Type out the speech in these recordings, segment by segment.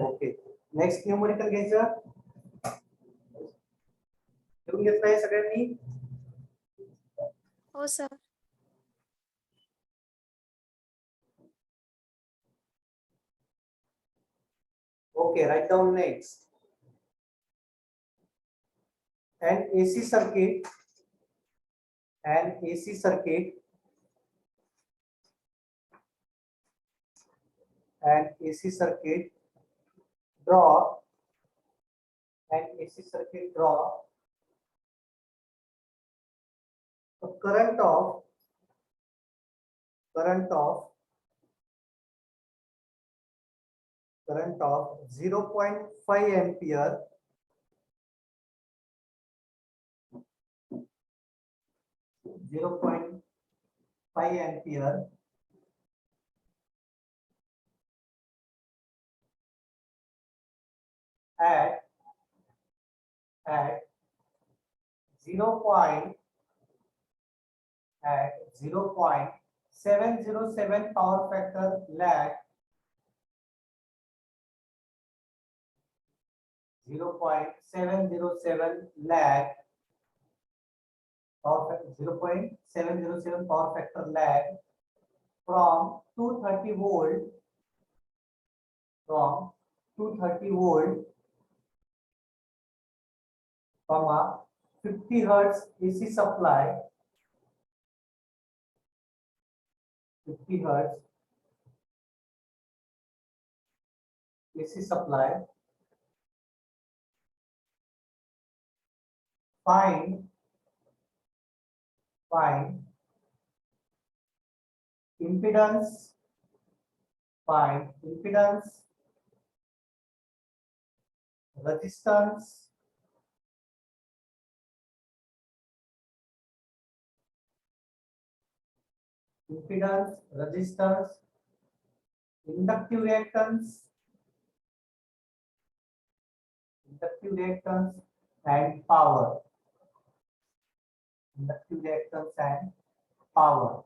Okay, next numerical घ्यायचं. लिहून घेतलंय सगळ्यांनी? हो sir. Okay, write down next. An AC circuit, an AC circuit, an AC circuit draw, an AC circuit draw a current of 0.5 ampere at 0.707 power factor lag, 0.707 lag power factor, 0.707 power factor lag from 230 volt, from a 50 hertz AC supply, 50 hertz AC supply. Find impedance, resistance, inductive reactance and power. Inductive reactance and power.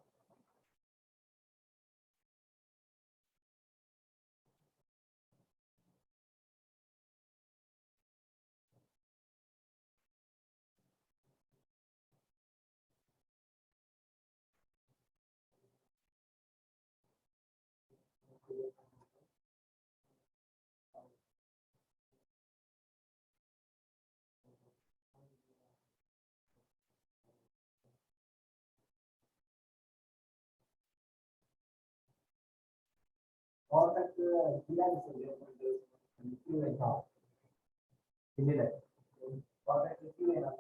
और तक दिया नहीं था दिल्ली और तक क्यों है ना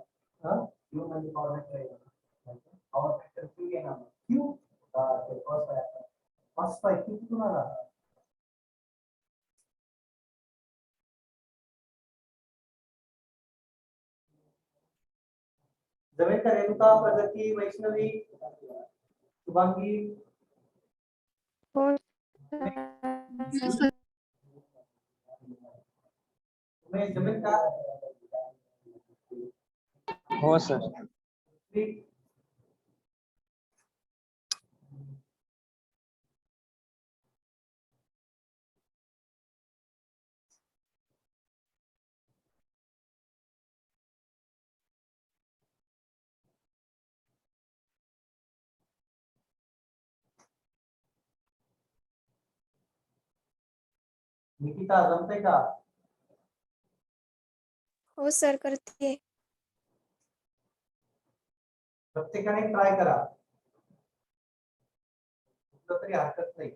हां क्यों मैंने और तक रहेगा और फैक्टर क्यों है ना क्यों फर्स्ट फाइव क्यों तुम्हारा जमीन का रेणुका प्रगति वैष्णवी शुभांगी तुम्हें जमीन का हो सर. निकिता जमते का हो सर करते. प्रत्येकाने ट्राय करा कुठलं तरी हरकत नाही.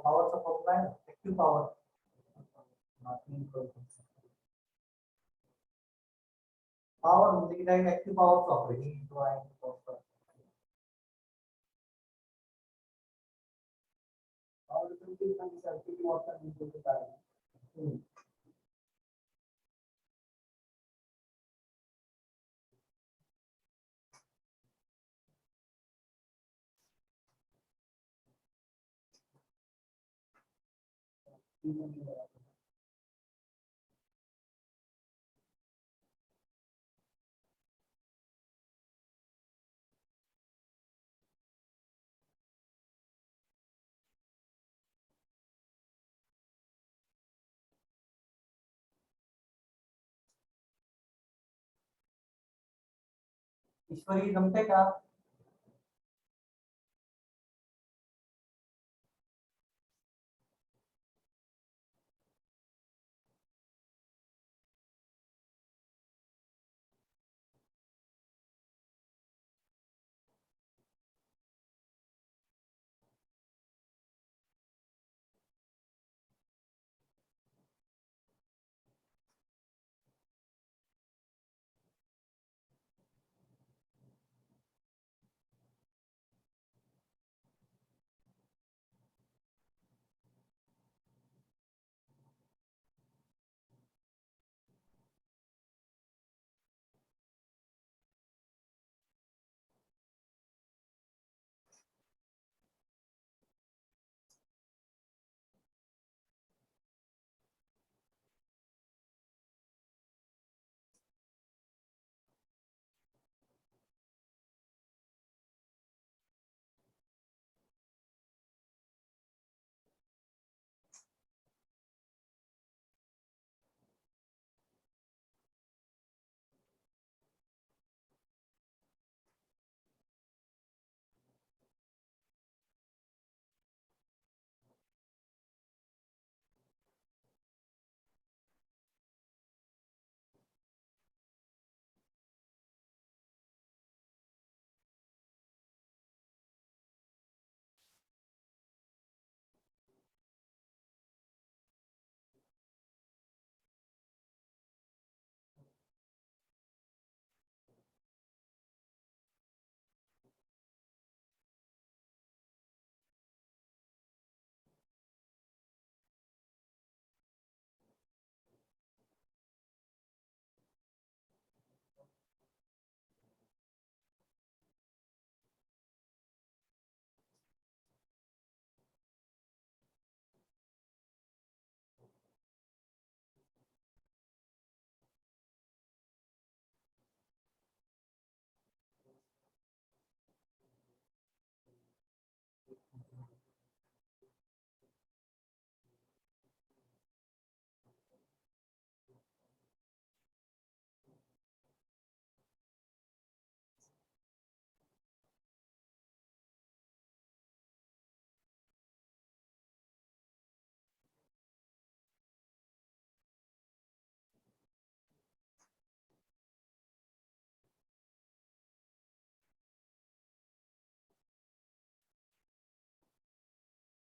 Power supply, active power. Power म्हणजे काय active power operating into ईश्वरी जमते का?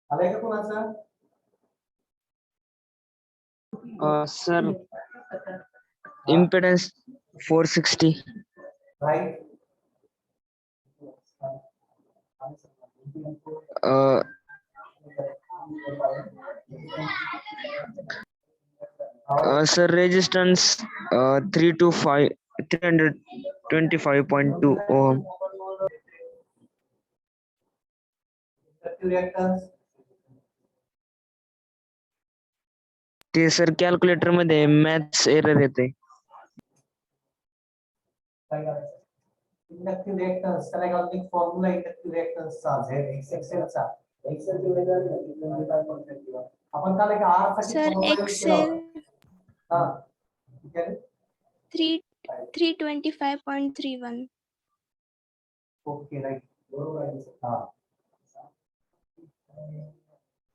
आलंय का कोणाचं? Sir, impedance 460. Right. Sir, resistance 325.2 ohm. Inductive reactance. ते सर कॅल्क्युलेटर मध्ये मॅथ्स एरर येते. काय करायचं? Inductive reactance त्याला एक अजून फॉर्म्युला inductive reactance चा आहे एक्सेल चा. एक्सेल आपण काल एक R साठी सर formula use केला एक्सेल होता. हा. ठीक आहे. 325.31 ओके राईट बरोबर आहे हा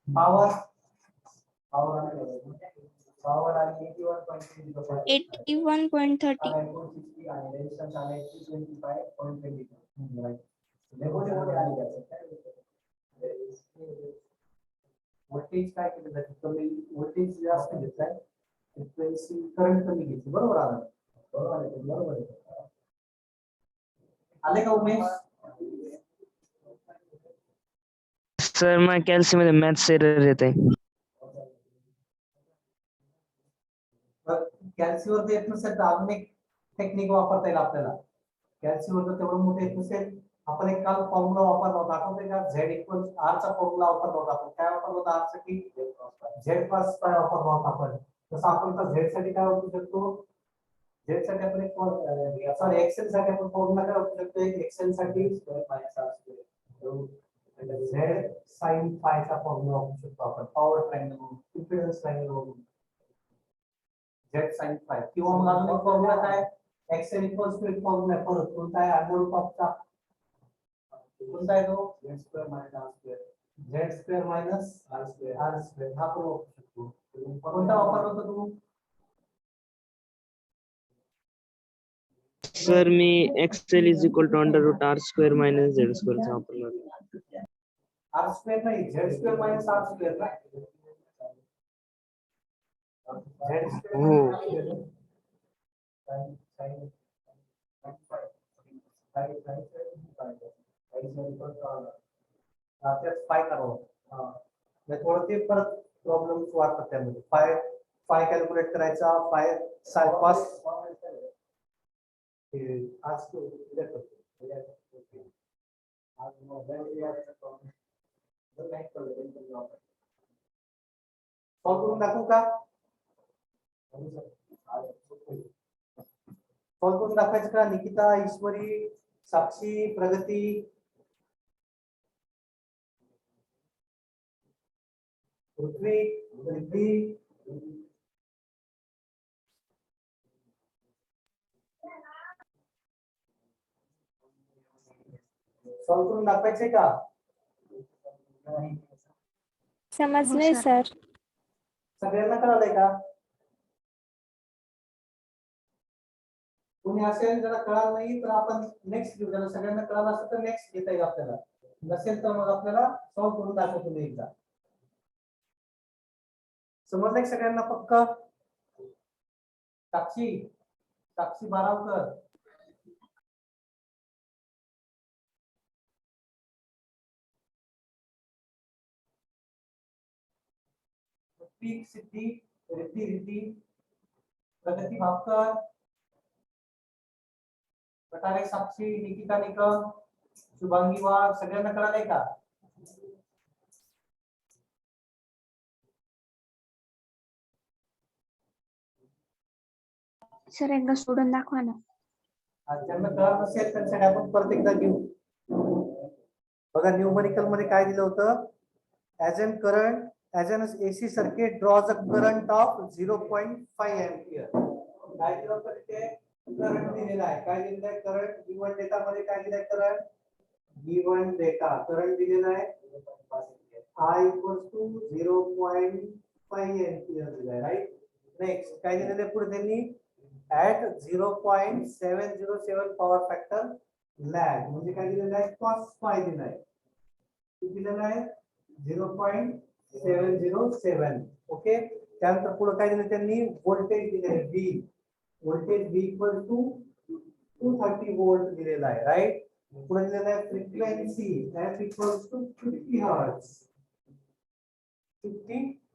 पॉवर पॉवर आणि 81.30. आणि रेजिस्टन्स आले 25.22 राईट लेवल आले व्होल्टेज काय केलं जाते कमी व्होल्टेज जास्त घेतलाय फ्रिक्वेन्सी करंट कमी घेतली बरोबर आलं बरोबर आहे आले का उमेश सर मला कॅल्सी मध्ये मॅथ्स एरर येते. कॅल्सीवर येत नसेल तर अजून एक टेक्निक वापरता येईल आपल्याला कॅल्सीवर जर तेवढं मोठं येत नसेल आपण एक काल फॉर्म्युला वापरला होता आठवतंय का झेड इक्वल आर चा फॉर्म्युला वापरला होता आपण काय वापरला होता आर साठी झेड प्लस काय वापरला होता आपण तसं आपण तर झेड साठी काय वापरू शकतो झेड साठी आपण एक सॉरी एक्सेल साठी आपण फॉर्म्युला काय वापरू शकतो एक्सेल साठी झेड साइन फाय चा फॉर्म्युला वापरू शकतो आपण power triangle impedance triangle Z sine phi किंवा मग अजून एक फॉर्म्युला काय एक्सेल इक्वल्स टू एक फॉर्म्युला परत कोणता आहे अंडर रूट ऑफ चा कोणता आहे तो z square minus R square हा पण वापरू शकतो कोणता वापरला होता तू सर मी एक्सेल is equal to under root r square minus z square वापरला. आर स्क्वेअर नाही z square minus R square ना झेड स्क्वेअर त्यात फाय करावं थोडं ते परत प्रॉब्लेम वाटतात त्यामध्ये फाय फाय कॅल्क्युलेट करायचा फाय साय कॉस आज सॉल्व करून दाखवू का सॉल्व करून दाखवायचं का निकिता ईश्वरी साक्षी प्रगती पृथ्वी सॉल्व करून दाखवायचे का समजले सर. सगळ्यांना कळालंय का कोणी असेल ज्याला कळालं नाही तर आपण नेक्स्ट घेऊ ज्याला सगळ्यांना कळालं असेल तर नेक्स्ट घेता येईल आपल्याला नसेल तर मग आपल्याला सॉल्व करून दाखवतो मी एकदा समजलंय सगळ्यांना पक्का साक्षी बारावकर सिद्धी रिद्धी प्रगती भापकर कटारे साक्षी निकिता निकम शुभांगी वाघ सगळ्यांना कळालंय का सर एकदा सोडून दाखवा ना. ज्यांना कळत नसेल त्यांच्यासाठी आपण परत एकदा घेऊ बघा न्यूमरिकल मध्ये काय दिलं होतं as an current as an AC circuit draws a current of 0.5 ampere काय दिलं होतं तिथे करंट दिलेला आहे काय दिलेलं आहे करंट गिवन डेटा मध्ये काय दिलंय करंट गिवन डेटा करंट दिलेला आहे I equals to 0.5 एम्पियर दिलाय राईट नेक्स्ट काय दिलेलं आहे पुढे त्यांनी at 0.707 पॉवर फॅक्टर लॅग म्हणजे काय दिलेलं आहे cos phi दिलाय किती दिलेलं आहे 0.707 ओके त्यानंतर पुढे काय दिलं त्यांनी व्होल्टेज दिले V voltage V equal to 230 volt दिलेला आहे राईट पुढे दिलेला आहे frequency f equals to 50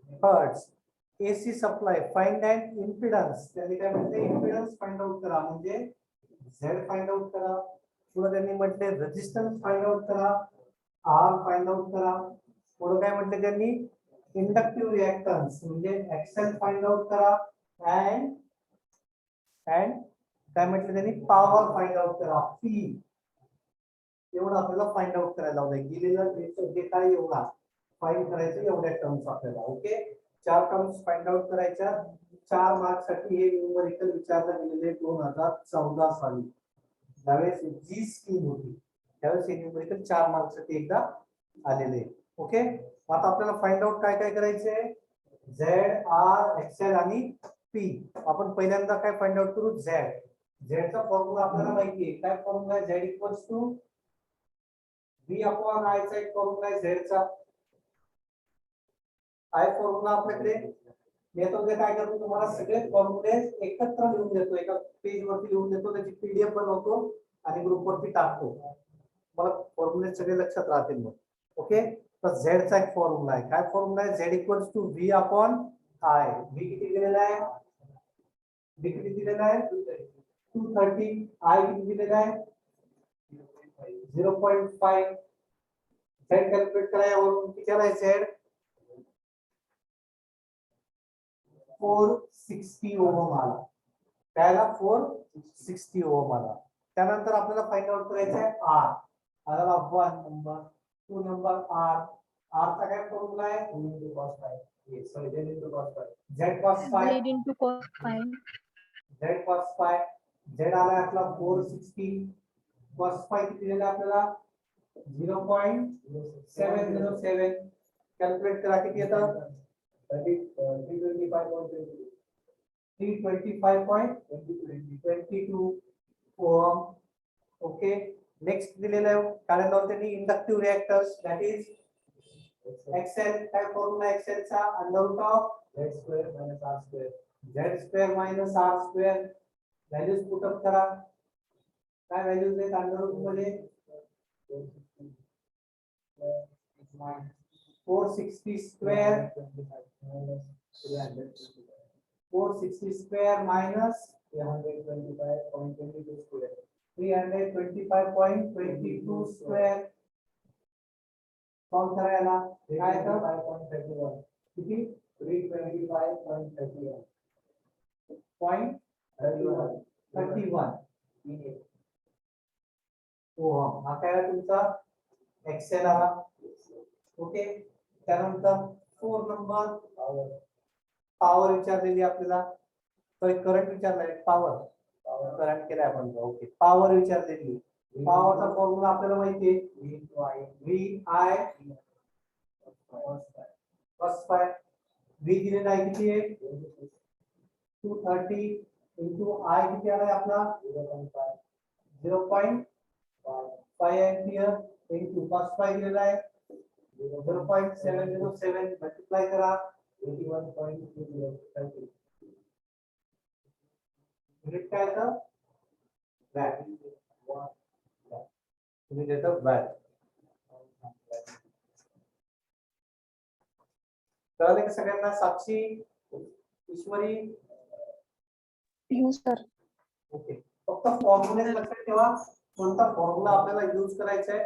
hertz AC supply find and impedance त्यांनी काय म्हटले इम्पिडन्स फाइंड आउट करा म्हणजे Z फाइंड आउट करा पुढे त्यांनी म्हटले रेजिस्टन्स फाइंड आउट करा R फाइंड आउट करा पुढे काय म्हटले त्यांनी इंडक्टिव्ह रिएक्टन्स म्हणजे XL फाइंड आउट करा अँड काय म्हटले त्यांनी पॉवर फाइंड आउट करा P एवढं आपल्याला फाइंड आउट करायला लावलंय गेलेलं डेटा एवढा फाइंड करायचं एवढ्या टर्म्स आपल्याला ओके 4 टर्म्स फाइंड आउट करायच्या 4 मार्क साठी हे न्यूमरिकल विचारलं गेलेले 2014 साली त्यावेळेस जी स्कीम होती त्यावेळेस हे न्यूमेरिकल 4 मार्क साठी एकदा आलेले. ओके, आता आपल्याला फाइंड आउट काय काय करायचंय, झेड आर एक्सएल आणि पी. आपण पहिल्यांदा काय फाइंड आउट करू, झेड. झेडचा फॉर्म्युला आपल्याला माहिती आहे. काय फॉर्म्युला आहे, Z equals to V upon I चा एक फॉर्म्युला आहे झेडचा. आय फॉर्म्युला आपल्याकडे येतो. ते काय करतो, तुम्हाला सगळे फॉर्म्युले एकत्र लिहून देतो, एका पेज वरती लिहून देतो, त्याची पीडीएफ बनवतो आणि ग्रुप वरती टाकतो. मला फॉर्म्युले सगळे लक्षात राहतील मग. ओके, तर झेड चा एक फॉर्म्युला आहे. काय फॉर्म्युला आहे, Z equals to V upon I. V किती दिलेला आहे, व्ही किती दिलेला आहे 230. आय किती दिलेला आहे 0.5. झेड कॅल्क्युलेट करा, यावरून किती आला आहे झेड 460 ओहम आला. त्याला 460 ओहम आला. त्यानंतर आपल्याला फाइंड आउट करायचं आहे आर. आला 1 नंबर, 2 नंबर आर. आर चा काय फॉर्म्युला आहे, Z cos phi. Z into cos phi. Z cos phi. Z आला आपला 460. कॉस फाय किती दिलेला आपल्याला 0.707. कॅल्क्युलेट करा किती येतं 325.22 ओहम. ओके, नेक्स्ट दिलेलं आहे कारण त्यांनी inductive reactors, that is XL. काय फॉर्म्युला एक्सेल चा, under root of Z square minus R square. Z square minus R square. Values put up करा. काय व्हॅल्यूज आहेत अंडर रूट मध्ये 460 square 460 square minus 325.22 square 325.22 square. Solve करायला काय येतं 5.31. किती 325.31 ओहम. हा काय तुमचा एक्सेल आला. ओके, त्यानंतर 4 नंबर पॉवर विचारलेली आपल्याला. करंट विचारलाय, पॉवर करंट केलाय आपण. ओके, पॉवर विचारलेली. पॉवरचा फॉर्म्युला आपल्याला माहिती आहे, V I cos phi. V दिलेला आहे किती आहे 230 इंटू आय किती आलाय आपला 0.5 एंपियर इंटू cos फाय दिलेला आहे 0.707. मल्टिप्लाय करा 81.20. युनिट काय येतं वॅट. युनिट येतं वॅट. कळलं का सगळ्यांना. साक्षी, ईश्वरी, Yes, sir. ओके. फक्त फॉर्म्युले लक्षात ठेवा, कोणता फॉर्म्युला आपल्याला यूज करायचा आहे.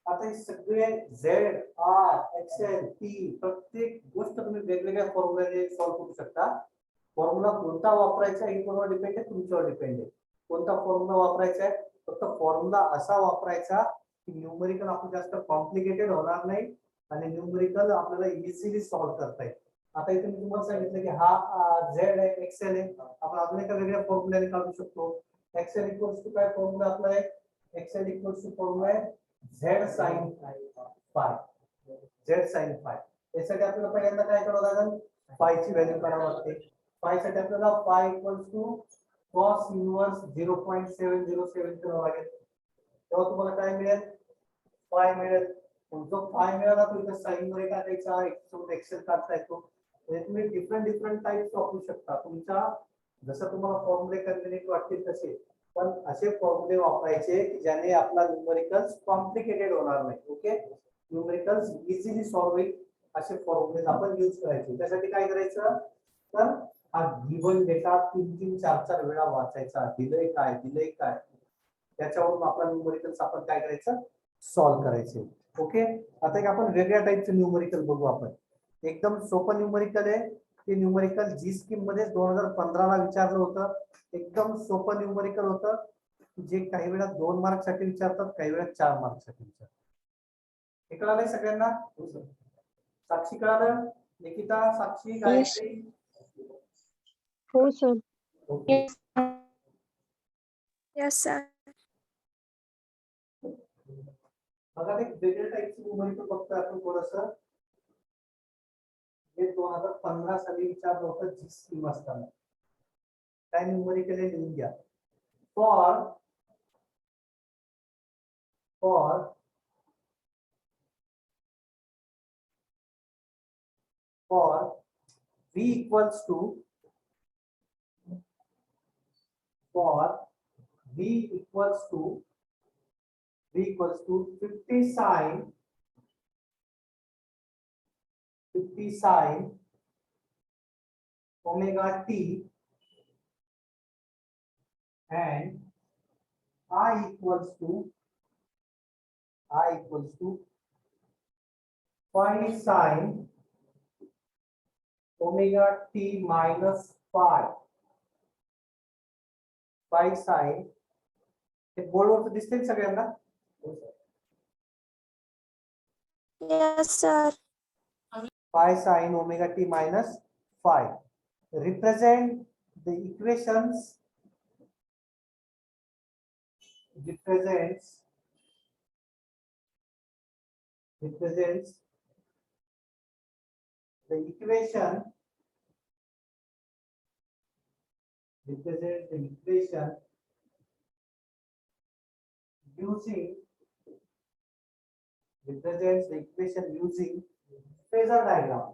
आता हे सगळे झेड आर एक्सएल पी प्रत्येक गोष्ट तुम्ही वेगवेगळ्या फॉर्म्युल्याने सॉल्व्ह करू शकता. फॉर्म्युला कोणता वापरायचा हे कोणावर डिपेंड आहे, तुमच्यावर डिपेंड आहे. कोणता फॉर्म्युला वापरायचा आहे, फक्त फॉर्म्युला असा वापरायचा की न्यूमरिकल आपलं जास्त कॉम्प्लिकेटेड होणार नाही आणि न्यूमरिकल आपल्याला इझिली सॉल्व्ह करता येईल. आता इथे मी तुम्हाला सांगितलं की हा झेड आहे एक्सएल आहे, आपण अजून एका वेगळ्या फॉर्म्युल्याने काढू शकतो. एक्सएल इक्वल्स टू काय फॉर्म्युला आपला आहे, एक्सएल इक्वल्स टू फॉर्म्युला आहे Z sine phi. Z sine phi. यासाठी आपल्याला पहिल्यांदा काय करावं लागेल, फाय ची व्हॅल्यू काढावी लागते. फाय साठी आपल्याला phi equals to cos inverse 0.707 करावं लागेल. तेव्हा तुम्हाला काय मिळेल, फाय मिळेल. जो फाय मिळाला तो इथे साइन मध्ये टाकायचा, एक्सेल काढता येतो. तुम्ही डिफरंट टाइप्स वापरू शकता तुमच्या जसं तुम्हाला फॉर्म्युले कन्व्हिनियंट वाटतील तसे. पण असे फॉर्म्युले वापरायचे की ज्याने आपला न्यूमरिकल्स कॉम्प्लिकेटेड होणार नाही. ओके, न्यूमरिकल्स इझिली सॉल्व्ह होईल असे फॉर्म्युले आपण यूज करायचे. त्यासाठी काय करायचं, तर हा गिवन डेटा 3-4 वेळा वाचायचा. दिलंय काय त्याच्यावरून आपला न्यूमरिकल्स आपण काय करायचं सॉल्व्ह करायचे. ओके, आता एक आपण वेगळ्या टाइपचं न्यूमरिकल बघू. आपण एकदम सोपं न्यूमरिकल आहे. ते न्यूमरिकल जी स्कीम मध्ये 2015 ला विचारलं होतं. एकदम सोपं न्यूमरिकल होतं जे काही वेळा 2 मार्क साठी विचारतात, काही वेळा 4 मार्क साठी विचारतात. हे कळालंय सगळ्यांना. साक्षी कळालं, निकिता, साक्षी, गायत्री. हो सर. Okay, Yes, sir. बघा एक वेगळ्या टाईपची न्यूमरिकल बघतोय आपण थोडस. हे 2015 साली विचारलं होतं जी स्कीम असताना. काय न्यूमरिकल हे लिहून घ्या. For v equals to v equals to 50 sin omega t and I equals to 5 sin omega t minus 5 sin हे बोर्डवर दिसते सगळ्यांना. Yes, sir. 5 sin omega t minus 5 represent the equations represents the equation using phasor diagram.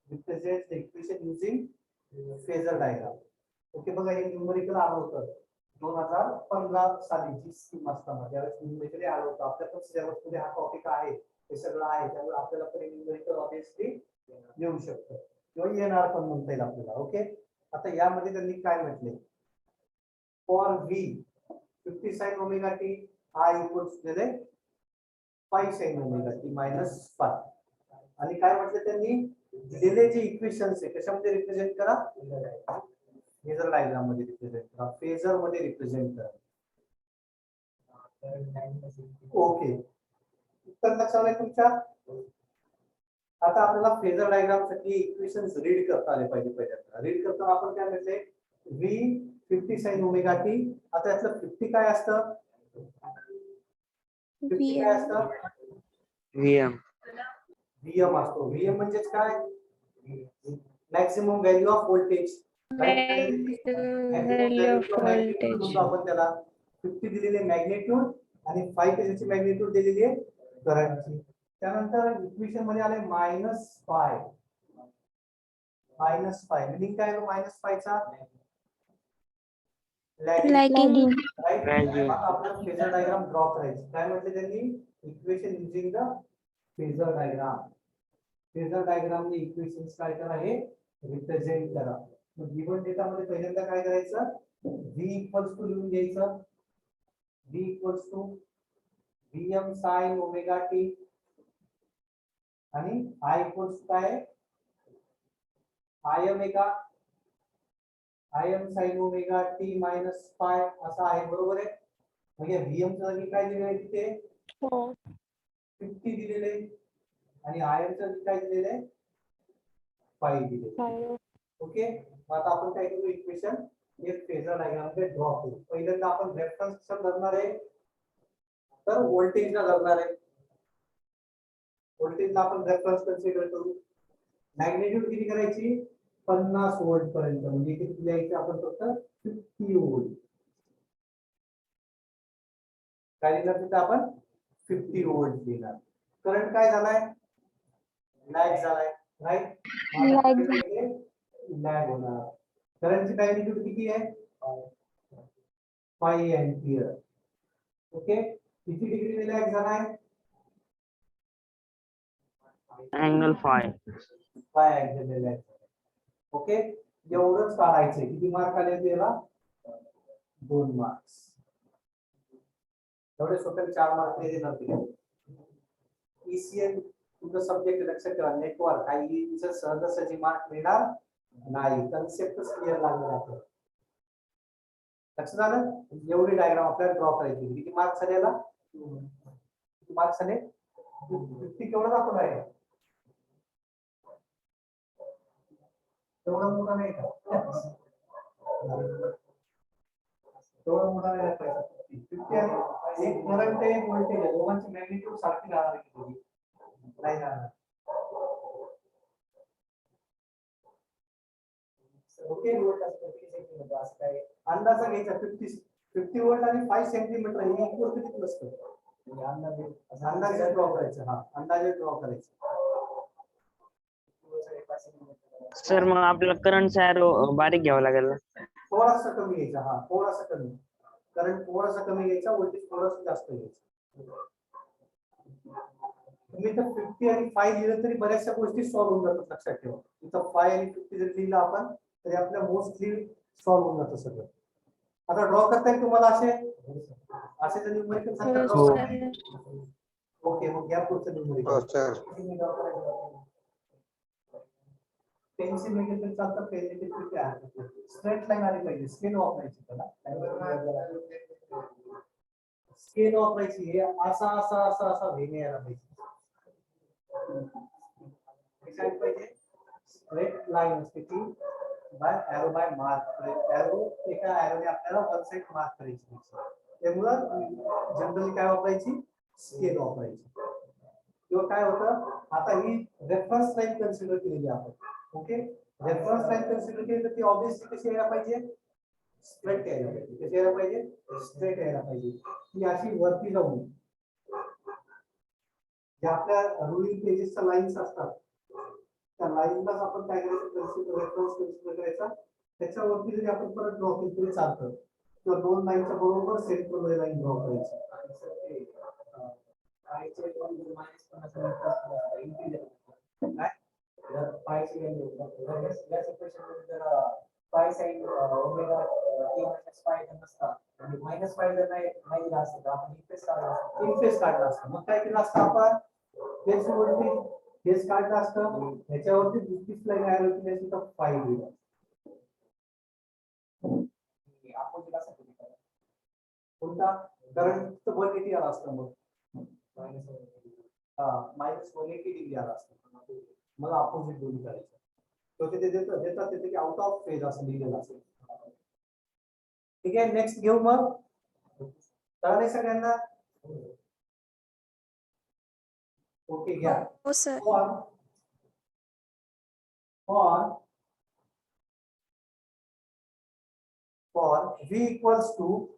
Represents the equation using phasor diagram. Okay बघा हे numerical आलं होतं 2015 साली जी scheme असताना ज्यावेळेस न्यूमरिकल आलं होतं. आपल्या पण सिलेबस मध्ये हा टॉपिक आहे, हे सगळं आहे, त्यामुळे आपल्याला पण न्यूमरिकल ऑब्वियसली येऊ शकतं किंवा येणार पण म्हणता येईल आपल्याला. ओके आता यामध्ये त्यांनी काय म्हटले. For v 50 sin omega t I equals दिले 5 sin omega t minus 5 आणि काय म्हटलं त्यांनी दिलेले जे इक्वेशन्स आहे कशामध्ये रिप्रेझेंट करा. फेजर डायग्राम मध्ये रिप्रेझेंट करा. फेजर मध्ये रिप्रेझेंट करा. ओके उत्तर लक्षात आलं तुमच्या. आता आपल्याला फेजर डायग्राम साठी इक्वेशन्स रीड करता आले पाहिजे. पहिल्यांदा रीड करताना आपण काय म्हटले v 50 sin omega t. आता यातलं 50 काय असतं. 50 काय असतं. VM Vm असतो. Vm म्हणजेच काय maximum value off voltage. Value of voltage. आपण त्याला 50 दिलेले मॅग्नेट्यूड आणि 5 त्याची मॅग्नेट्यूड दिलेली आहे करंटची. त्यानंतर इक्वेशन मध्ये आले -5 मीनिंग काय -5 चा Lagging. Lagging. आपल्याला फेजर डायग्राम ड्रॉ करायची. काय म्हटले त्यांनी equation using the phasor diagram. Phasor diagram ने इक्वेशन्स काय करा हे रिप्रेझेंट करा. मग गिवन डेटा मध्ये पहिल्यांदा काय करायचं v इक्वल्स टू लिहून घ्यायचं. v equals to vm sin omega t आणि I इक्वल्स काय im sin omega t minus 5 असा आहे. बरोबर आहे. मग या vm च्या जागी काय दिले आहे तिथे 50 दिलेले आणि im च्या जागी काय दिलेले आहे 5 दिलेले. ओके आता आपण काय करू इक्वेशन एक फेजर डायग्राम मध्ये ड्रॉ करू. पहिल्यांदा आपण रेफरन्स कसा धरणार आहे तर व्होल्टेजला धरणार आहे. व्होल्टेजला आपण रेफरन्स कन्सिडर करू. मॅग्नेट्यूड किती करायची 50 व्होल्ट पर्यंत म्हणजे किती द्यायचे आपण फक्त 50 व्होल्ट. काय देणार तिथे आपण 50 व्होल्ट देणार. करंट काय झालाय लॅग झालाय राईट. लॅग होणार. करंटची मॅग्निट्यूड किती आहे 5 एंपियर. ओके किती डिग्री लॅग झालाय angle 5 अँगल लॅग. ओके एवढंच काढायचंय. किती मार्क आले त्याला 2 मार्क्स. एवढे सोपे 4 मार्क नाही देणार ते. ईसीएन तुमचा सब्जेक्ट लक्षात ठेवा. नेटवर्क आयईचं सहजासहजी मार्क मिळणार नाही. कन्सेप्टच क्लिअर लागणार आपल्याला. लक्षात आलं. एवढी डायग्राम आपल्याला ड्रॉ करायची. किती मार्क्स आले याला 50 केवढं दाखवलं आहे तेवढा मोठा नाही का तेवढा मोठा नाही पाहिजे 50 आणि एक करंट आहे एक व्होल्टेज आहे दोघांची मॅग्निट्यूड सारखी राहणार आहे की नाही राहणार ओके वोल्ट असतो 50 सेंटीमीटर असं काय अंदाजा घ्यायचा 50 वोल्ट आणि 5 सेंटीमीटर हे इक्वल किती नसतं म्हणजे अंदाजे अंदाजे ड्रॉ करायचं हा अंदाजे ड्रॉ करायचं सर मग आपल्याला करंट ॲरो बारीक घ्यावा लागेल ना? थोडासा कमी घ्यायचा हा थोडासा कमी करंट थोडासा कमी घ्यायचा व्होल्टेज थोडंसं जास्त घ्यायचं तुम्ही तर 50 आणि 5 लिहिलं तरी बऱ्याचशा गोष्टी सॉल्व्ह होऊन जातात लक्षात ठेवा इथं 5 आणि 50 जर लिहिलं आपण तरी आपल्या मोस्टली सॉल्व्ह होऊन जातं सगळं आता ड्रॉ करता येईल तुम्हाला असे असे जर न्यूमरिकल सांगता हो ड्रॉ सर. ओके मग या पुढचं न्यूमरिकल पेन्सिल वगैरे चालतं पेन स्ट्रेट लाईन आली पाहिजे स्केल वापरायची त्याला स्केल वापरायची हे असा असा असा असा वेगळे यायला पाहिजे काय पाहिजे स्ट्रेट लाईन असते ती by arrow by mark arrow एका एरोने आपल्याला वन साइड मार्क करायची त्यामुळं जनरली काय वापरायची स्केल वापरायची किंवा काय होतं आता ही रेफरन्स लाईन कन्सिडर केलेली आपण ओके रेफरन्स लाईन कन्सिडर केली तर ती ऑब्वियसली कशी यायला पाहिजे स्ट्रेट यायला पाहिजे कशी यायला पाहिजे स्ट्रेट यायला पाहिजे ती अशी वरती जाऊन ज्या आपल्या रुलिंग पेजेसच्या लाईन्स असतात त्या लाईनलाच आपण काय करायचं कन्सिडर रेफरन्स कन्सिडर करायचा त्याच्यावरती जरी आपण परत ड्रॉ केली तरी चालतं किंवा दोन लाईनच्या बरोबर सेंटर मध्ये लाईन ड्रॉ करायची पायची व्हॅल्यू या सिच्युएशन जर पाय sine omega T minus pi जर नसता आणि मायनस पाय जर नाही नाही असतं तर आपण इनफेस काढला असतं मग काय केलं असतं आपण फेस वरती फेस काढलं असतं ह्याच्यावरती दुसरी लाईन ऍरो केली असती तर 5 दिलं आपण कसं केलं कोणता करंट 180 आला असतं मग मायनस हा मायनस 180 डिग्री आला असतं मला अपोजिट दोन्ही करायचं तो तिथे देतात तिथे की आउट ऑफ फेज असं लिहिलेलं असेल ठीक आहे नेक्स्ट घेऊ मग कळले सगळ्यांना ओके घ्या हो sir. for v equals to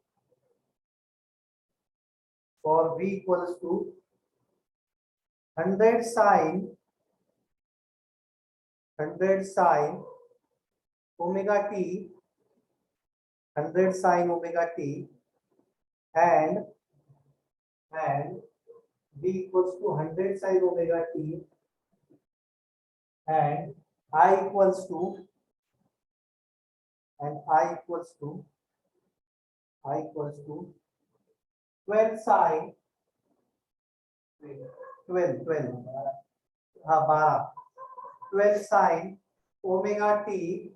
for v equals to 100 sin omega t 100 sin omega t and v equals to 100 sin omega t and I equals to 12 sin 12 हाँ 12 sin omega t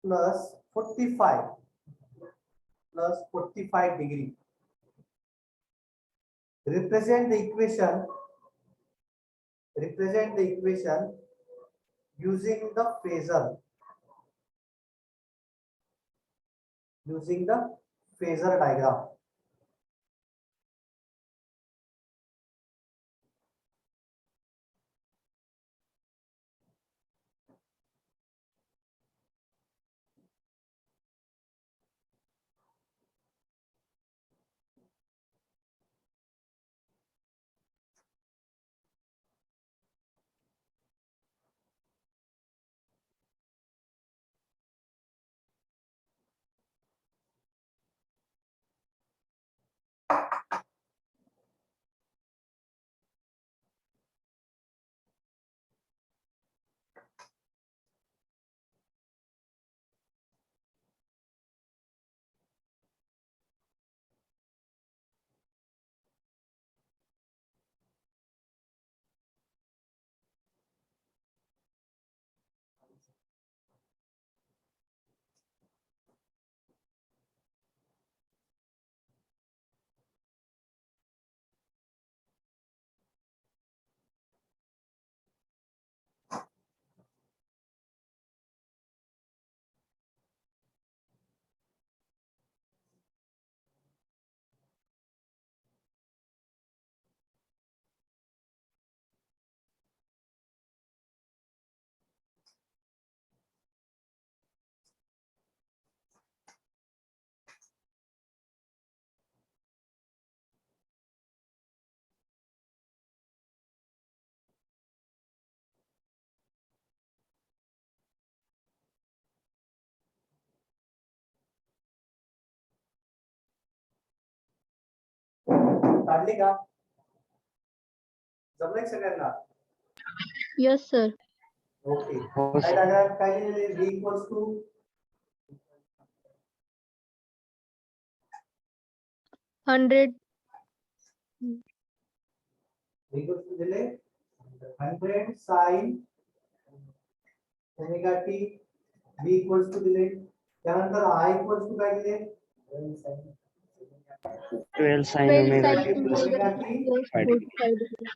plus 45 degree represent the equation using the phasor diagram. काढली का? जमलंय सगळ्यांना? Yes, sir. Okay. हो काय sir. Diagram काय लिहिलेले? V equals to 100. V equals to दिले 100 sin omega T. V equals to दिले. त्यानंतर I इक्वल्स टू काय दिले? 12 sin 12 omega sin t plus omega t plus 45 degree.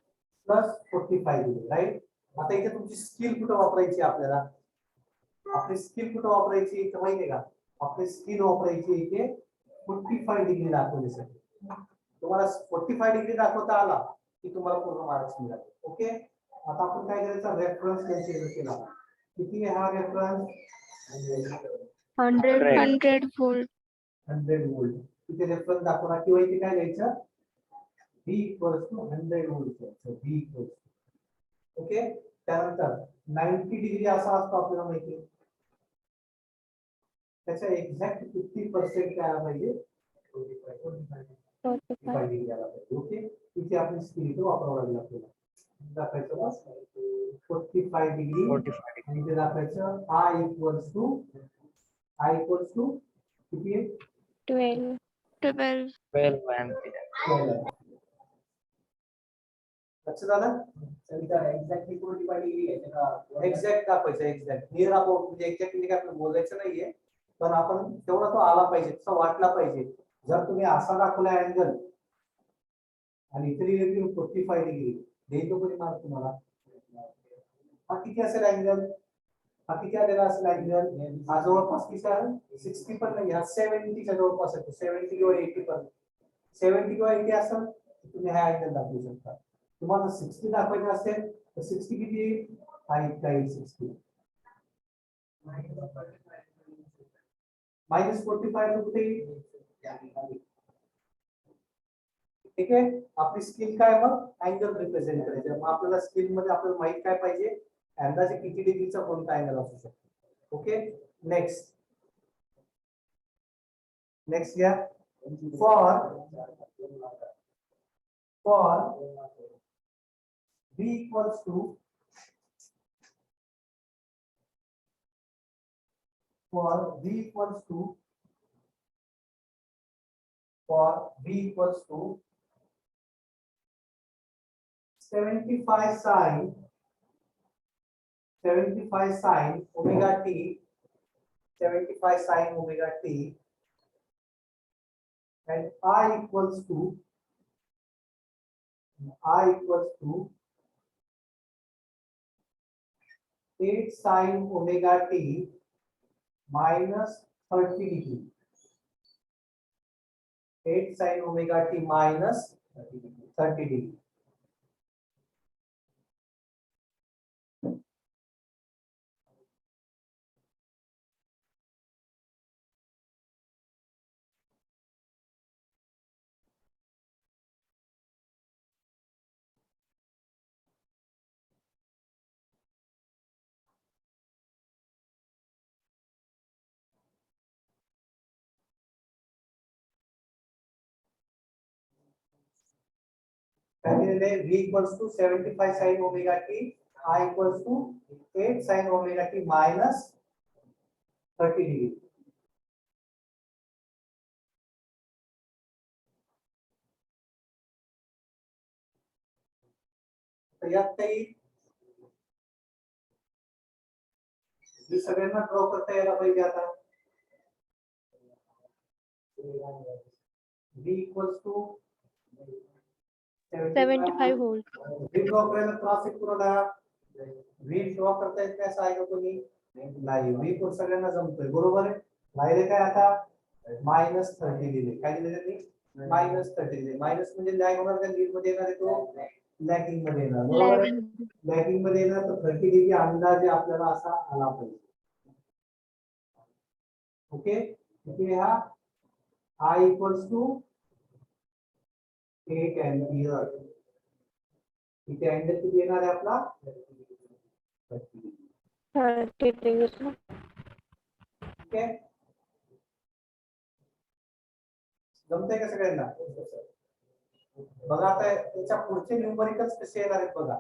Plus 45 दिले. राईट. आता इथे तुमची स्किल कुठं वापरायची आपल्याला? आपली स्किल कुठं वापरायची इथे माहितीये का? आपली स्किल वापरायची इथे 45 डिग्री दाखवण्यासाठी. तुम्हाला 45 डिग्री दाखवता आला की तुम्हाला पूर्ण मार्क्स मिळाले. ओके. आता आपण काय करायचं? रेफरन्स कन्सिडर केला. किती आहे हा रेफरन्स? 100 Right. 100 volt. 100 वोल्ट. इथे रेफरन्स दाखवला किंवा इथे काय द्यायचं? V equals to 100 volt. V equals okay. त्यानंतर 90 डिग्री असा असतो आपल्याला माहिती आहे. त्याचा एक्झॅक्ट 50% काय आला पाहिजे? 45 डिग्री आला पाहिजे. ओके. इथे आपली स्किल इथे वापरावं लागेल आपल्याला. दाखवायचं बस 45 डिग्री 45 आणि ते दाखवायचं I इक्वल्स टू किती आहे? 12. 12. 12 ampere. लक्षात आलं? एक्झॅक्टली 45 डिग्री घ्यायचं का? एक्झॅक्ट दाखवायचं. एक्झॅक्ट नियर अबाउट म्हणजे एक्झॅक्टली काय आपल्याला बोलायचं नाहीये, पण आपण तेवढा तो आला पाहिजे, तसा वाटला पाहिजे. जर तुम्ही असा दाखवला अँगल आणि इथे लिहिलं 45 डिग्री देतो कोणी मार्क तुम्हाला? हा किती असेल अँगल? हा किती आलेला असेल अँगल? हा जवळपास किती आहे? 60 पण नाही, हा 70 च्या जवळपास आहे. 70 किंवा 80 पण 70 किंवा 80 असेल तुम्ही हा अँगल दाखवू शकता. तुम्हाला 60 दाखवायचं असेल तर 60 किती? हा इतका येईल 60. -45 कुठे येईल? ठीक आहे. आपली स्किल काय मग? अँगल रिप्रेझेंट करायचे. मग आपल्याला स्किल मध्ये आपल्याला माहित काय पाहिजे? अंदाजे किती डिग्रीचा कोणता अँगल असू शकतो. ओके. नेक्स्ट घ्या. For V equals to for V equals to 75 sin omega t, 75 sin omega t, and I equals to 8 sin omega t minus 30 degree. 8 sin omega t minus 30 degree. V equals to 75 sin omega t, I equals to 8 sin omega t minus 30 degree. तर यात काही सगळ्यांना draw करता यायला पाहिजे. आता V equals to 75 volt. V draw करायला त्रास आहे कुणाला? V ड्रॉ करता येत नाही असं आहे का कोणी? नाही. V कोण सगळ्यांना जमतोय. बरोबर आहे. राहिले काय आता? -30 दिले. काय दिले त्यांनी? -30 दिले. मायनस म्हणजे लॅग होणार का? लीड मध्ये येणार आहे तो लॅगिंग मध्ये येणार. बरोबर आहे. लॅगिंग मध्ये येणार तर 30 डिग्री अंदाजे आपल्याला असा आला पाहिजे. ओके. किती हा? I equals to 8 ampere. इथे अँगल किती येणार आहे आपला? 30 degree. ठीक आहे. जमतंय का सगळ्यांना? बघा आता त्याच्या पुढचे न्यूमरिकल्स कसे येणार आहेत बघा.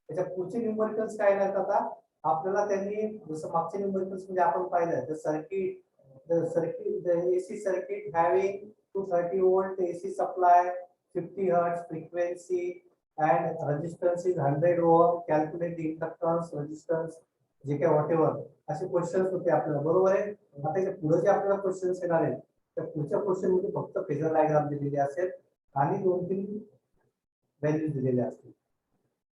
त्याच्या पुढचे न्यूमरिकल्स काय येणार आता आपल्याला त्यांनी जसं मागचे न्यूमरिकल्स म्हणजे आपण पाहिलं the AC circuit having 230 volt AC supply 50 hertz frequency and resistance is 100 ohm calculate the inductance resistance जे काय whatever असे क्वेश्चन्स होते आपल्याला बरोबर आहे. आता याच्या पुढे जे आपल्याला क्वेश्चन्स येणार आहेत त्या पुढच्या क्वेश्चन मध्ये फक्त फेजर डायग्राम दिलेली असेल आणि 2-3 व्हॅल्यूज दिलेल्या असतील.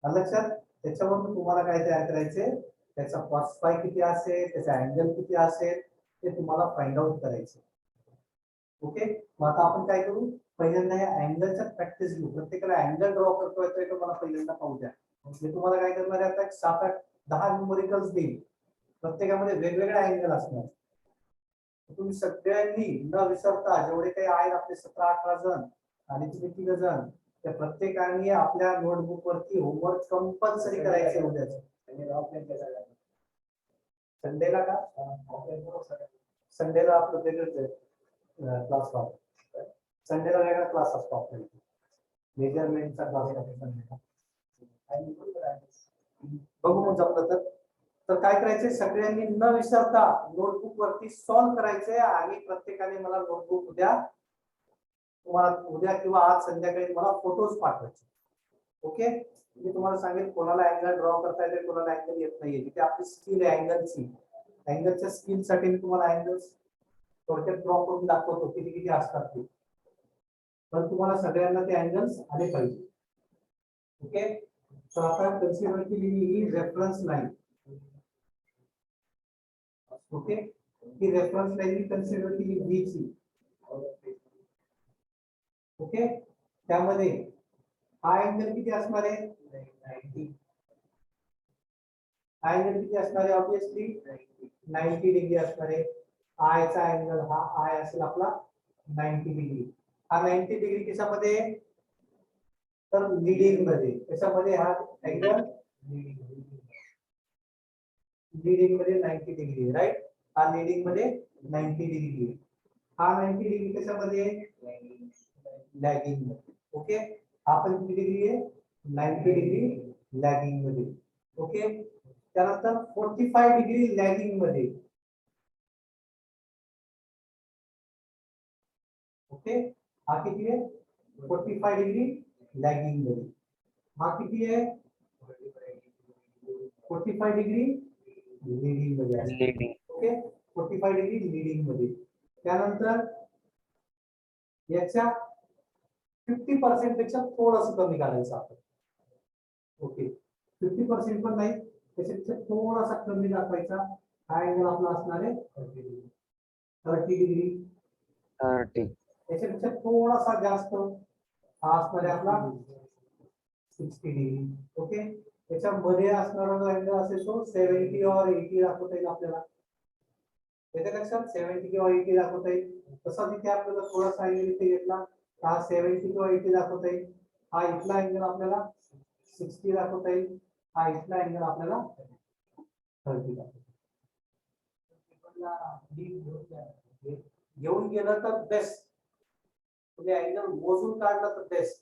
लक्षात त्याच्यावरून तुम्हाला काय तयार करायचे त्याचा cos phi किती असेल त्याचा अँगल किती असेल ते तुम्हाला फाइंड आउट करायचे. ओके मग आता आपण काय करू पहिल्यांदा या अँगलच्या प्रॅक्टिस घेऊ. प्रत्येकाला अँगल ड्रॉ करतोय तर मला पहिल्यांदा पाहू द्या. मी तुम्हाला काय करणार आहे आता 7-8-10 न्यूमरिकल्स देईल प्रत्येकामध्ये वेगवेगळा अँगल असणार. तुम्ही सगळ्यांनी न विसरता जेवढे काही आहेत आपले 17-18 जण आणि तुम्ही 3 जण त्या प्रत्येकाने आपल्या नोटबुक वरती होमवर्क कंपल्सरी करायचे उद्याच. संडेला का संडेला आपलं वेगळं क्लास असतो. संडेला वेगळा क्लास असतो आपल्याला मेजरमेंटचा क्लास असतो. बघू मग जमलं तर काय करायचे सगळ्यांनी न विसरता नोटबुक वरती सॉल्व्ह करायचे आणि प्रत्येकाने मला नोटबुक तुम्हाला उद्या किंवा आज संध्याकाळी मला फोटोज पाठवायचे. ओके मी तुम्हाला सांगेल कोणाला अँगल ड्रॉ करता येते कोणाला अँगल येत नाहीये. तिथे आपली स्किल आहे अँगलच्या स्किल साठी मी तुम्हाला अँगल्स थोडक्यात ड्रॉ करून दाखवतो किती किती असतात ते. पण तुम्हाला सगळ्यांना ते अँगल्स आले पाहिजे. ओके तर आता कन्सिडर केलेली ही रेफरन्स लाईन. ओके ही रेफरन्स लाईन कन्सिडर केली व्ही ची. ओके त्यामध्ये हा अँगल किती असणार आहे 90. हा अँगल किती असणार आहे ऑब्विसली 90 डिग्री असणार आहे. आय चा अँगल हा आय असेल आपला 90 डिग्री. हा 90 डिग्री कशामध्ये तर लीडिंग मध्ये कशामध्ये हा अँगल लीडिंग मध्ये 90 डिग्री राईट. हा लीडिंग मध्ये 90 डिग्री. हा 90 डिग्री कशामध्ये लॅगिंग मध्ये. ओके हा पण किती डिग्री आहे 90 डिग्री लॅगिंग मध्ये. ओके त्यानंतर 45 डिग्री लॅगिंग मध्ये. ओके हा किती आहे 45 डिग्री लॅगिंग मध्ये. हा किती आहे 45 डिग्री लीडिंग मध्ये आहे. ओके 45 डिग्री लीडिंग मध्ये. त्यानंतर याच्या 50% पेक्षा थोडंसं कमी काढायचं आपण. ओके 50% पण नाही त्याच्यापेक्षा थोडासा कमी दाखवायचा. हा अँगल आपला असणार आहे 30 डिग्री. त्याच्यापेक्षा थोडासा जास्त हा असणार आहे आपला 60 डिग्री. ओके त्याच्यामध्ये असणारा जो अँगल असेल तो 70 और 80 दाखवता येईल आपल्याला. त्याच्या लक्षात 70 किंवा 80 दाखवता येईल. तसा तिथे आपल्याला थोडासा अँगल इथे घेतला हा 70 किंवा 80 दाखवता येईल. हा इथला अँगल आपल्याला 60 दाखवता येईल. हा इथला अँगल आपल्याला 30 दाखवता येईल. घेऊन गेलं तर बेस्ट. तुम्ही अँगल मोजून काढला तर बेस्ट.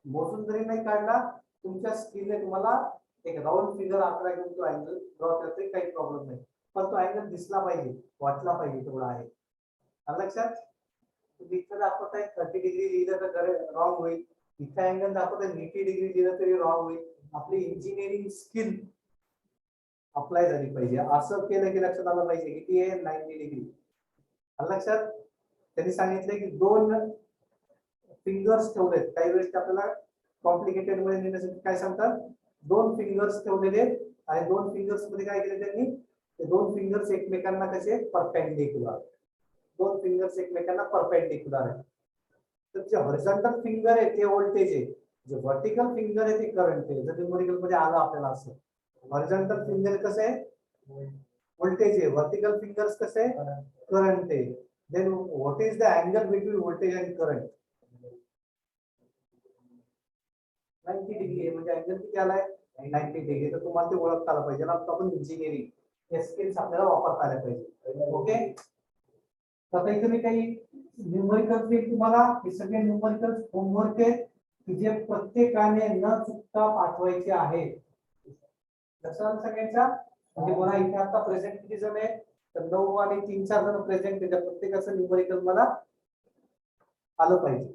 मोजून जरी नाही काढला तुमच्या स्किलने तुम्हाला एक राऊंड फिगर आकडा घेऊन तो अँगल ड्रॉ करते काही प्रॉब्लेम नाही. पण तो अँगल दिसला पाहिजे वाटला पाहिजे तेवढा आहे. लक्षात तुम्ही इथं दाखवताय 30 डिग्री लिहिलं तर रॉंग होईल. इथं अँगल दाखवताय 90 डिग्री लिहिलं तरी रॉंग होईल. आपली इंजिनिअरिंग स्किल अप्लाय झाली पाहिजे. असं केलं की लक्षात आलं पाहिजे किती आहे 90 डिग्री. लक्षात त्यांनी सांगितलंय की 2 फिंगर्स ठेवलेत. काही वेळेस आपल्याला कॉम्प्लिकेटेड मध्ये नेण्यासाठी काय सांगतात 2 फिंगर्स ठेवलेले आणि 2 फिंगर्स मध्ये काय केले त्यांनी ते 2 फिंगर्स एकमेकांना कसे परपेंडिक्युलर. 2 फिंगर्स एकमेकांना परपेंडिक्युलर आहे. तर जे हॉरिझॉन्टल फिंगर आहे ते व्होल्टेज आहे. जे व्हर्टिकल फिंगर आहे ते करंट आहे. जर न्यूमेरिकल मध्ये आलं आपल्याला असं हॉरिझॉन्टल फिंगर कसं आहे व्होल्टेज आहे. व्हर्टिकल फिंगर्स कसे आहे करंट आहे. Then what is the angle between voltage and current 90 degree आहे. म्हणजे अँगल किती आलाय 90 डिग्री. तर तुम्हाला ते ओळखता आलं पाहिजे. आपण इंजिनिअरिंग या स्किल्स आपल्याला वापरता आल्या पाहिजे. ओके आता इथे मी काही न्यूमरिकल्स देईल तुम्हाला. हे सगळे न्यूमरिकल्स होमवर्क आहेत. की जे प्रत्येकाने न चुकता पाठवायचे आहे. लक्षात सगळ्यांच्या म्हणजे मला इथे आता प्रेझेंट किती जण आहे तर 9 आणि 3-4 जण प्रेझेंट त्याच्या प्रत्येकाचं न्यूमरिकल मला आलं पाहिजे.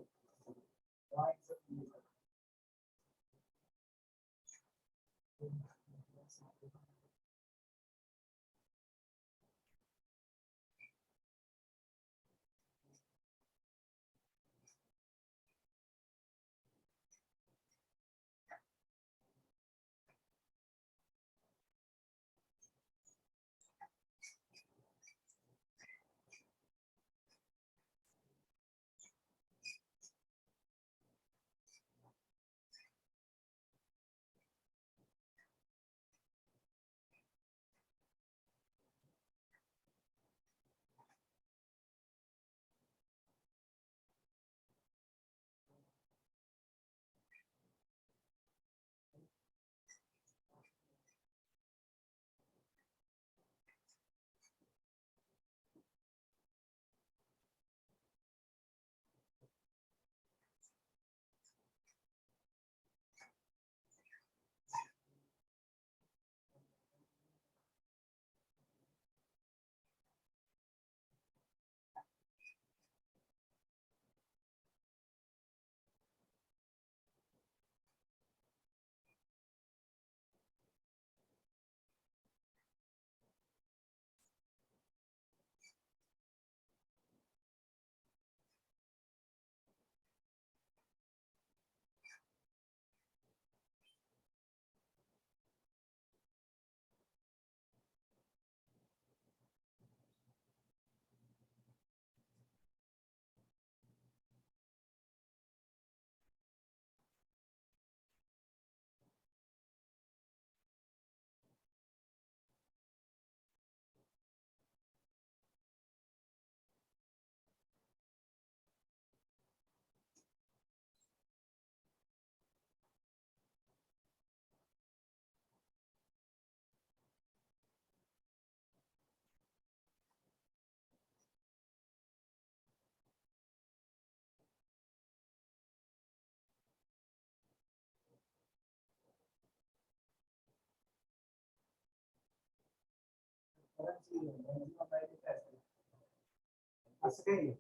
असं काही नाही.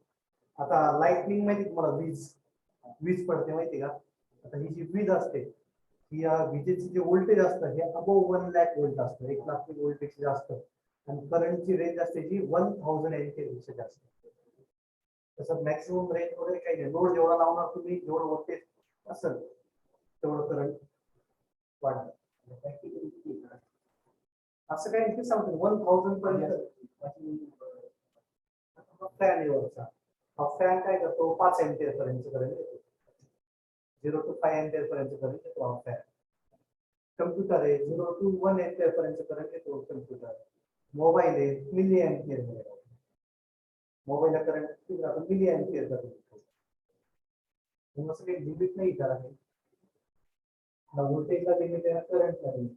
आता लाइटनिंग माहिती तुम्हाला वीज वीज पडते माहिती का. आता ही जी वीज असते ही विजेची जे व्होल्टेज असतं हे अबोव 1 लाख व्होल्ट असतं 1 लाख व्होल्ट पेक्षा जास्त आणि करंटची रेंज असते जी 1000 एम्पियर पेक्षा जास्त. तसं मॅक्सिमम रेंज वगैरे काही नाही. लोड जेवढा लावणार तुम्ही जेवढं व्होल्टेज असेल तेवढं करंट वाढणार. असं काही नाही सांगतो 1000 पर्यंत फॅन वरचा हा फॅन काय करतो 5 एम्पियर पर्यंत करंट येतो. 0 to 5 एम्पियर पर्यंत करंट येतो हा फॅन. कम्प्युटर आहे 0 to 1 एम्पियर पर्यंत करंट येतो कम्प्युटर. मोबाईल आहे मिली एम्पियर मध्ये मोबाईलला करंट किती राहतो मिली एम्पियर पर्यंत येतो. असं काही लिमिट नाही करा ना व्होल्टेजला लिमिट आहे ना करंटला लिमिट.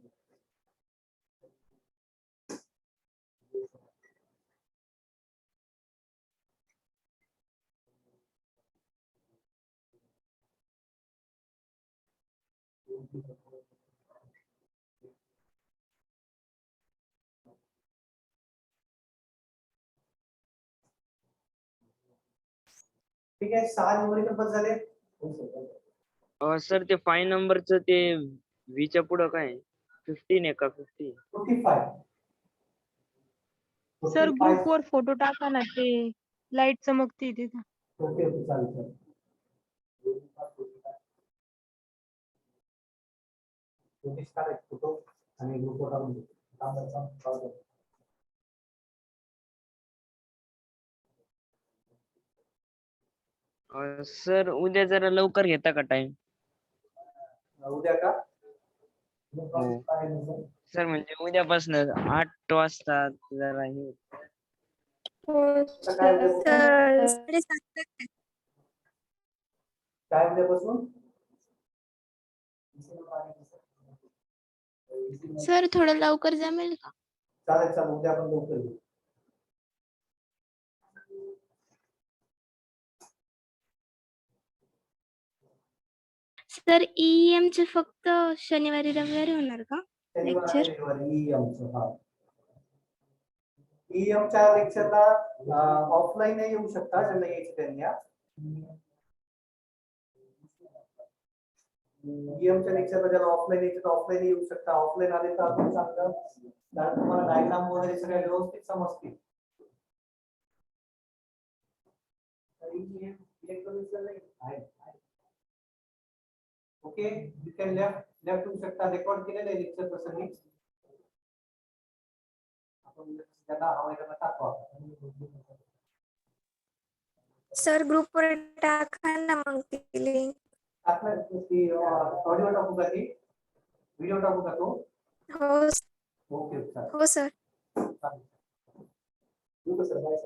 ठीक आहे 6 न्यूमरिकल बस झाले. सर ते 5 नंबरचं ते वीच्या पुढं काय 15 आहे का 50? 45 सर ग्रुपवर फोटो टाका ना ते लाईट चमकते तिथे. ओके ओके चालेल. फोटो आणि ग्रुपवर टाकून दे. सर उद्या जरा लवकर घेता का टाइम? उद्या का हो. सर म्हणजे उद्यापासून 8 वाजता जरा हे काय उद्यापासून सर थोडं लवकर जमेल का? चालेल चालेल उद्या आपण लवकर येऊ. सर EEM चे फक्त शनिवारी रविवारी होणार का शनिवार लेक्चर? आणि रविवारी EM चं, हा. EM च्या लेक्चरला ऑफलाईन येऊ शकता, ज्यांना यायचं त्यांनी या. EM च्या लेक्चरला ज्याला ऑफलाईन यायचं तर ऑफलाईन येऊ शकता. ऑफलाईन आले तर आपण चांगलं, कारण तुम्हाला डायग्राम वगैरे सगळ्या व्यवस्थित समजतील. ओके, यू कॅन लेफ्ट होऊ शकता. रेकॉर्ड केलेलं आहे लेक्चर तसं मी. आपण ज्यांना हवं आहे त्यांना टाकू आपण. सर ग्रुपवर टाका ना मग ती लिंक. टाकलं ती ऑडिओ टाकू का ती? व्हिडिओ टाकू का तो? हो ओके चालेल. हो सर. चालेल. Sir bye sir.